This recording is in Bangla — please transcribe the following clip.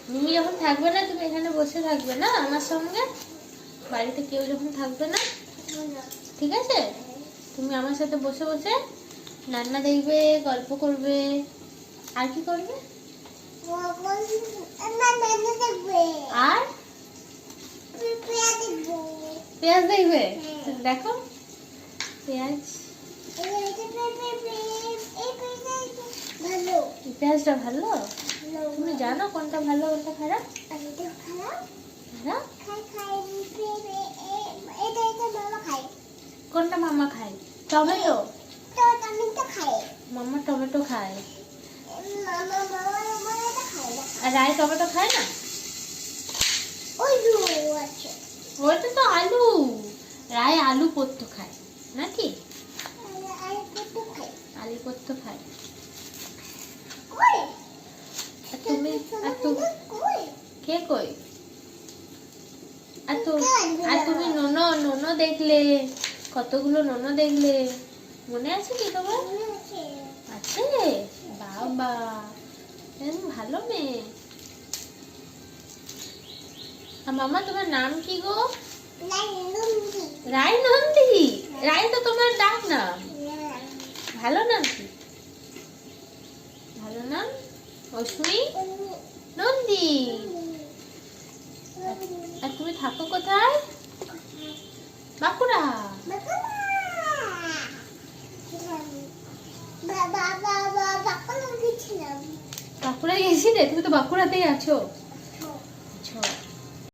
তুমি যখন থাকবে না তুমি এখানে বসে থাকবে না আমার সঙ্গে, বাড়িতে কেউ যখন থাকবে না, ঠিক আছে? তুমি আমার সাথে বসে বসে রান্না দেখবে, গল্প করবে, আর কি করবে? আর পেঁয়াজ দেখবে। দেখো পেঁয়াজ, পেঁয়াজটা ভালো। তুমি জানো কোনটা ভালো কোনটা খারাপ? কোনটা মামা খায়? টমেটো। মামা টমেটো খায়, আর রায় টমেটো খায় না। ওইটা তো আলু, রায় আলু পোস্ত খায় নাকি? আলু পোস্ত খায়। তুমি কে কই? আর তুমি নোনো দেখলে, কতগুলো নোনো দেখলে, মনে আছে কি তোমার? আছে। বাবা ভালো মেয়ে। মামা তোমার নাম কি গো? রায় নন্দী। রায় তো তোমার ডাক নাম। ভালো নাম কি? ভালো নাম অশ্মি নন্দী। আর তুমি থাকো কোথায়? বাঁকুড়া। বাঁকুড়ায় গেছিলে? তুমি তো বাঁকুড়াতেই আছো।